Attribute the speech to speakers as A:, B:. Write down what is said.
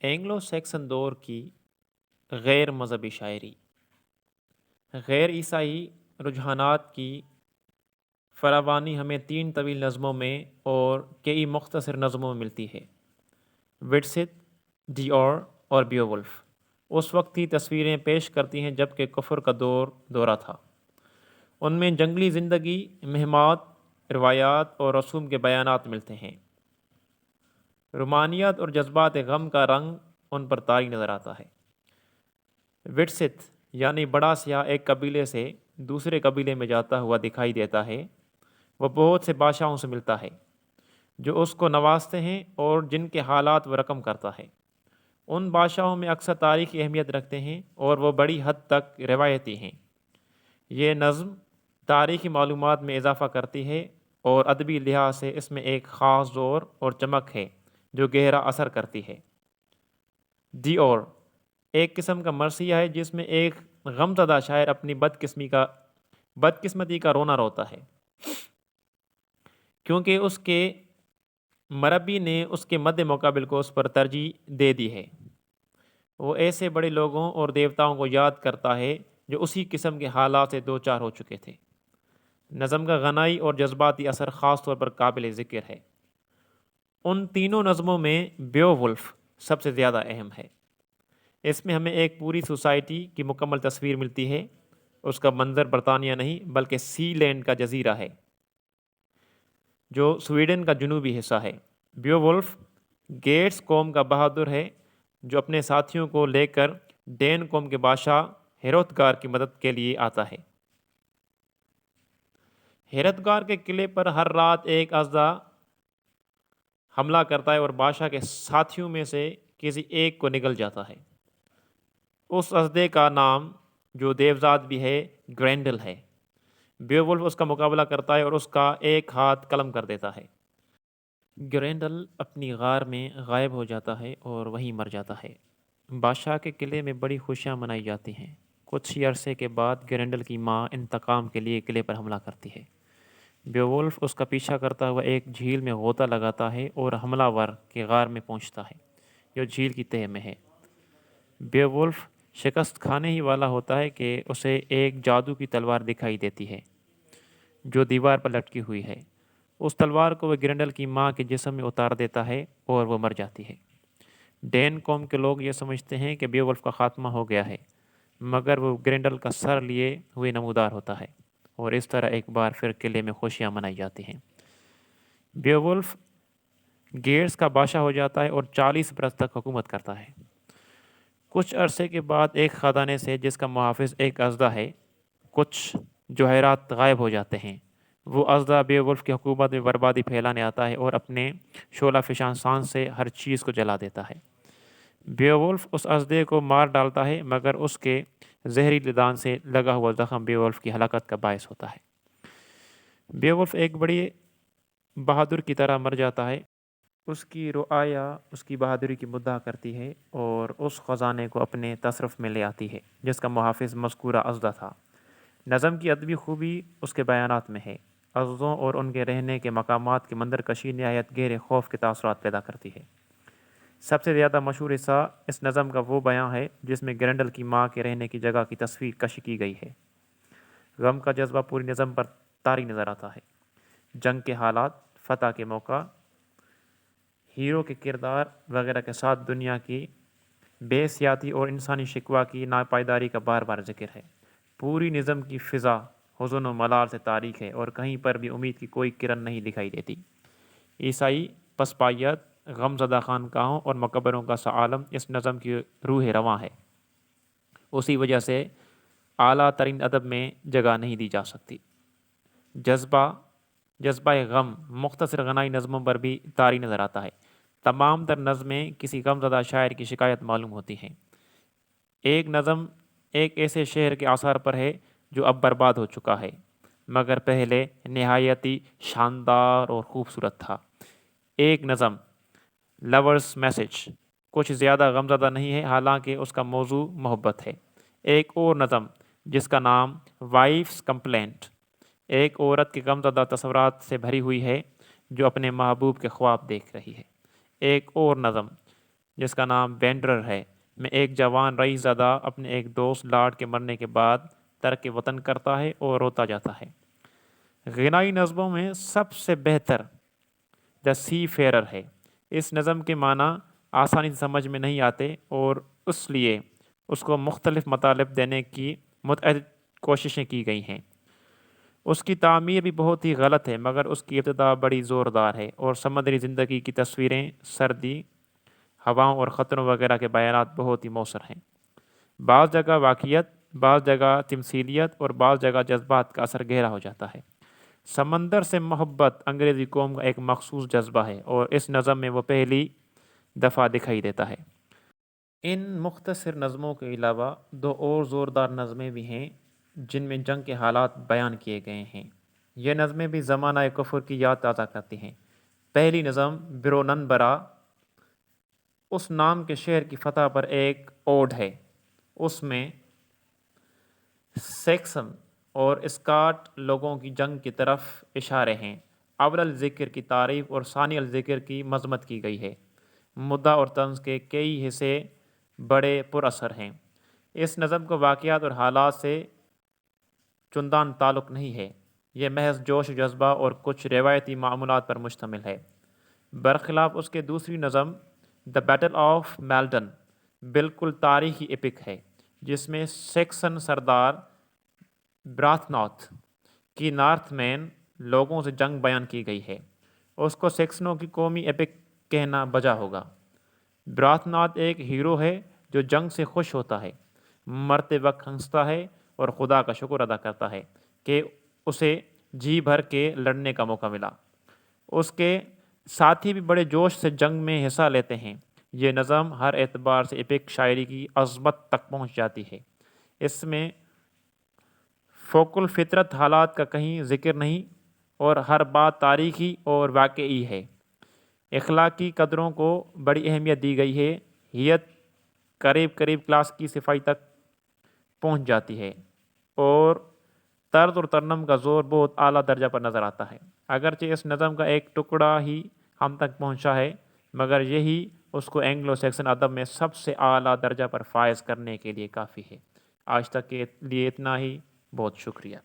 A: Anglo Saxon دور کی غیر مذہبی شاعری غیر عیسائی رجحانات کی فراوانی ہمیں 3 طویل نظموں میں اور کئی مختصر نظموں میں ملتی ہے۔ وڈست، ڈیور اور بیوولف اس وقت کی تصویریں پیش کرتی ہیں جب کہ کفر کا دورہ تھا۔ ان میں جنگلی زندگی، مہمات، روایات اور رسوم کے بیانات ملتے ہیں۔ رومانیت اور جذبات غم کا رنگ ان پر طاری نظر آتا ہے۔ وڈست یعنی بڑا سیاہ ایک قبیلے سے دوسرے قبیلے میں جاتا ہوا دکھائی دیتا ہے۔ وہ بہت سے بادشاہوں سے ملتا ہے جو اس کو نوازتے ہیں اور جن کے حالات وہ رقم کرتا ہے۔ ان بادشاہوں میں اکثر تاریخی اہمیت رکھتے ہیں اور وہ بڑی حد تک روایتی ہیں۔ یہ نظم تاریخی معلومات میں اضافہ کرتی ہے اور ادبی لحاظ سے اس میں ایک خاص زور اور چمک ہے جو گہرا اثر کرتی ہے۔ ڈیور ایک قسم کا مرثیہ ہے جس میں ایک غمزدہ شاعر اپنی بدقسمتی کا رونا روتا ہے کیونکہ اس کے مربی نے اس کے مد مقابل کو اس پر ترجیح دے دی ہے۔ وہ ایسے بڑے لوگوں اور دیوتاؤں کو یاد کرتا ہے جو اسی قسم کے حالات سے دوچار ہو چکے تھے۔ نظم کا غنائی اور جذباتی اثر خاص طور پر قابل ذکر ہے۔ ان تینوں نظموں میں بیوولف سب سے زیادہ اہم ہے۔ اس میں ہمیں ایک پوری سوسائٹی کی مکمل تصویر ملتی ہے۔ اس کا منظر برطانیہ نہیں بلکہ سی لینڈ کا جزیرہ ہے جو سویڈن کا جنوبی حصہ ہے۔ بیوولف گیٹس قوم کا بہادر ہے جو اپنے ساتھیوں کو لے کر ڈین قوم کے بادشاہ ہیروتگار کی مدد کے لیے آتا ہے۔ ہیروتگار کے قلعے پر ہر رات ایک اژدہا حملہ کرتا ہے اور بادشاہ کے ساتھیوں میں سے کسی ایک کو نگل جاتا ہے۔ اس اژدہے کا نام جو دیوزات بھی ہے گرینڈل ہے۔ بیوولف اس کا مقابلہ کرتا ہے اور اس کا ایک ہاتھ قلم کر دیتا ہے۔ گرینڈل اپنی غار میں غائب ہو جاتا ہے اور وہیں مر جاتا ہے۔ بادشاہ کے قلعے میں بڑی خوشیاں منائی جاتی ہیں۔ کچھ ہی عرصے کے بعد گرینڈل کی ماں انتقام کے لیے قلعے پر حملہ کرتی ہے۔ بیوولف اس کا پیچھا کرتا ہوا ایک جھیل میں غوطہ لگاتا ہے اور حملہ ور کے غار میں پہنچتا ہے جو جھیل کی تہہ میں ہے۔ بیوولف شکست کھانے ہی والا ہوتا ہے کہ اسے ایک جادو کی تلوار دکھائی دیتی ہے جو دیوار پر لٹکی ہوئی ہے۔ اس تلوار کو وہ گرینڈل کی ماں کے جسم میں اتار دیتا ہے اور وہ مر جاتی ہے۔ ڈین قوم کے لوگ یہ سمجھتے ہیں کہ بیوولف کا خاتمہ ہو گیا ہے مگر وہ گرینڈل کا سر لیے ہوئے نمودار ہوتا ہے اور اس طرح ایک بار پھر قلعے میں خوشیاں منائی جاتی ہیں۔ بیوولف گیٹس کا بادشاہ ہو جاتا ہے اور 40 برس تک حکومت کرتا ہے۔ کچھ عرصے کے بعد ایک خزانے سے جس کا محافظ ایک اژدہا ہے کچھ جواہرات غائب ہو جاتے ہیں۔ وہ اژدہا بیوولف کی حکومت میں بربادی پھیلانے آتا ہے اور اپنے شعلہ فشاں سانس سے ہر چیز کو جلا دیتا ہے۔ بیوولف اس اژدہے کو مار ڈالتا ہے مگر اس کے زہریلی دان سے لگا ہوا زخم بیوولف کی ہلاکت کا باعث ہوتا ہے۔ بیوولف ایک بڑی بہادر کی طرح مر جاتا ہے۔ اس کی رعایا اس کی بہادری کی مدعا کرتی ہے اور اس خزانے کو اپنے تصرف میں لے آتی ہے جس کا محافظ مذکورہ اژدہا تھا۔ نظم کی ادبی خوبی اس کے بیانات میں ہے۔ اژدہوں اور ان کے رہنے کے مقامات کی منظرکشی نہایت گہرے خوف کے تاثرات پیدا کرتی ہے۔ سب سے زیادہ مشہور حصہ اس نظم کا وہ بیان ہے جس میں گرینڈل کی ماں کے رہنے کی جگہ کی تصویر کشی کی گئی ہے۔ غم کا جذبہ پوری نظم پر طاری نظر آتا ہے۔ جنگ کے حالات، فتح کے موقع، ہیرو کے کردار وغیرہ کے ساتھ دنیا کی بے حیثیتی اور انسانی شکوہ کی ناپائیداری کا بار بار ذکر ہے۔ پوری نظم کی فضا حزن و ملال سے تاریک ہے اور کہیں پر بھی امید کی کوئی کرن نہیں دکھائی دیتی۔ عیسائی پسپائیت، غم زدہ خانقاہوں اور مقبروں کا سا عالم اس نظم کی روح رواں ہے۔ اسی وجہ سے اعلیٰ ترین ادب میں جگہ نہیں دی جا سکتی۔ جذبہ غم مختصر غنائی نظموں پر بھی طاری نظر آتا ہے۔ تمام تر نظمیں کسی غم زدہ شاعر کی شکایت معلوم ہوتی ہیں۔ ایک نظم ایک ایسے شہر کے آثار پر ہے جو اب برباد ہو چکا ہے مگر پہلے نہایتی شاندار اور خوبصورت تھا۔ ایک نظم لورز میسج کچھ زیادہ غمزدہ نہیں ہے حالانکہ اس کا موضوع محبت ہے۔ ایک اور نظم جس کا نام وائفز کمپلینٹ ایک عورت کے غمزدہ تصورات سے بھری ہوئی ہے جو اپنے محبوب کے خواب دیکھ رہی ہے۔ ایک اور نظم جس کا نام وینڈرر ہے، میں ایک جوان رئیس زادہ اپنے ایک دوست لاڈ کے مرنے کے بعد ترک وطن کرتا ہے اور روتا جاتا ہے۔ غنائی نظموں میں سب سے بہتر دا سی فیرر ہے۔ اس نظم کے معنی آسانی سے سمجھ میں نہیں آتے اور اس لیے اس کو مختلف مطالب دینے کی متعدد کوششیں کی گئی ہیں۔ اس کی تعمیر بھی بہت ہی غلط ہے، مگر اس کی ابتدا بڑی زوردار ہے اور سمندری زندگی کی تصویریں، سردی، ہواؤں اور خطروں وغیرہ کے بیانات بہت ہی مؤثر ہیں۔ بعض جگہ واقعیت، بعض جگہ تمثیلیت اور بعض جگہ جذبات کا اثر گہرا ہو جاتا ہے۔ سمندر سے محبت انگریزی قوم کا ایک مخصوص جذبہ ہے اور اس نظم میں وہ پہلی دفعہ دکھائی دیتا ہے۔ ان مختصر نظموں کے علاوہ دو اور زوردار نظمیں بھی ہیں جن میں جنگ کے حالات بیان کیے گئے ہیں۔ یہ نظمیں بھی زمانہ کفر کی یاد تازہ کرتی ہیں۔ پہلی نظم برونن برا اس نام کے شہر کی فتح پر ایک اوڈ ہے۔ اس میں سیکسن اور اسکاٹ لوگوں کی جنگ کی طرف اشارے ہیں۔ اول الذکر کی تعریف اور ثانی الذکر کی مذمت کی گئی ہے۔ مدعا اور طنز کے کئی حصے بڑے پر اثر ہیں۔ اس نظم کو واقعات اور حالات سے چندان تعلق نہیں ہے، یہ محض جوش و جذبہ اور کچھ روایتی معمولات پر مشتمل ہے۔ برخلاف اس کے دوسری نظم دا بیٹل آف میلڈن بالکل تاریخی ایپک ہے، جس میں سیکسن سردار براتھناتھ کی نارتھ مین لوگوں سے جنگ بیان کی گئی ہے۔ اس کو سیکسنوں کی قومی ایپک کہنا بجا ہوگا۔ براتھناتھ ایک ہیرو ہے جو جنگ سے خوش ہوتا ہے، مرتے وقت ہنستا ہے اور خدا کا شکر ادا کرتا ہے کہ اسے جی بھر کے لڑنے کا موقع ملا۔ اس کے ساتھی بھی بڑے جوش سے جنگ میں حصہ لیتے ہیں۔ یہ نظم ہر اعتبار سے ایپک شاعری کی عظمت تک پہنچ جاتی ہے۔ اس میں فوق الفطرت حالات کا کہیں ذکر نہیں اور ہر بات تاریخی اور واقعی ہے۔ اخلاقی قدروں کو بڑی اہمیت دی گئی ہے۔ ہیت قریب کلاس کی صفائی تک پہنچ جاتی ہے اور طرز اور ترنم کا زور بہت اعلیٰ درجہ پر نظر آتا ہے۔ اگرچہ اس نظم کا ایک ٹکڑا ہی ہم تک پہنچا ہے، مگر یہی اس کو اینگلو سیکسن ادب میں سب سے اعلیٰ درجہ پر فائز کرنے کے لیے کافی ہے۔ آج تک کے لیے اتنا ہی، بہت شکریہ۔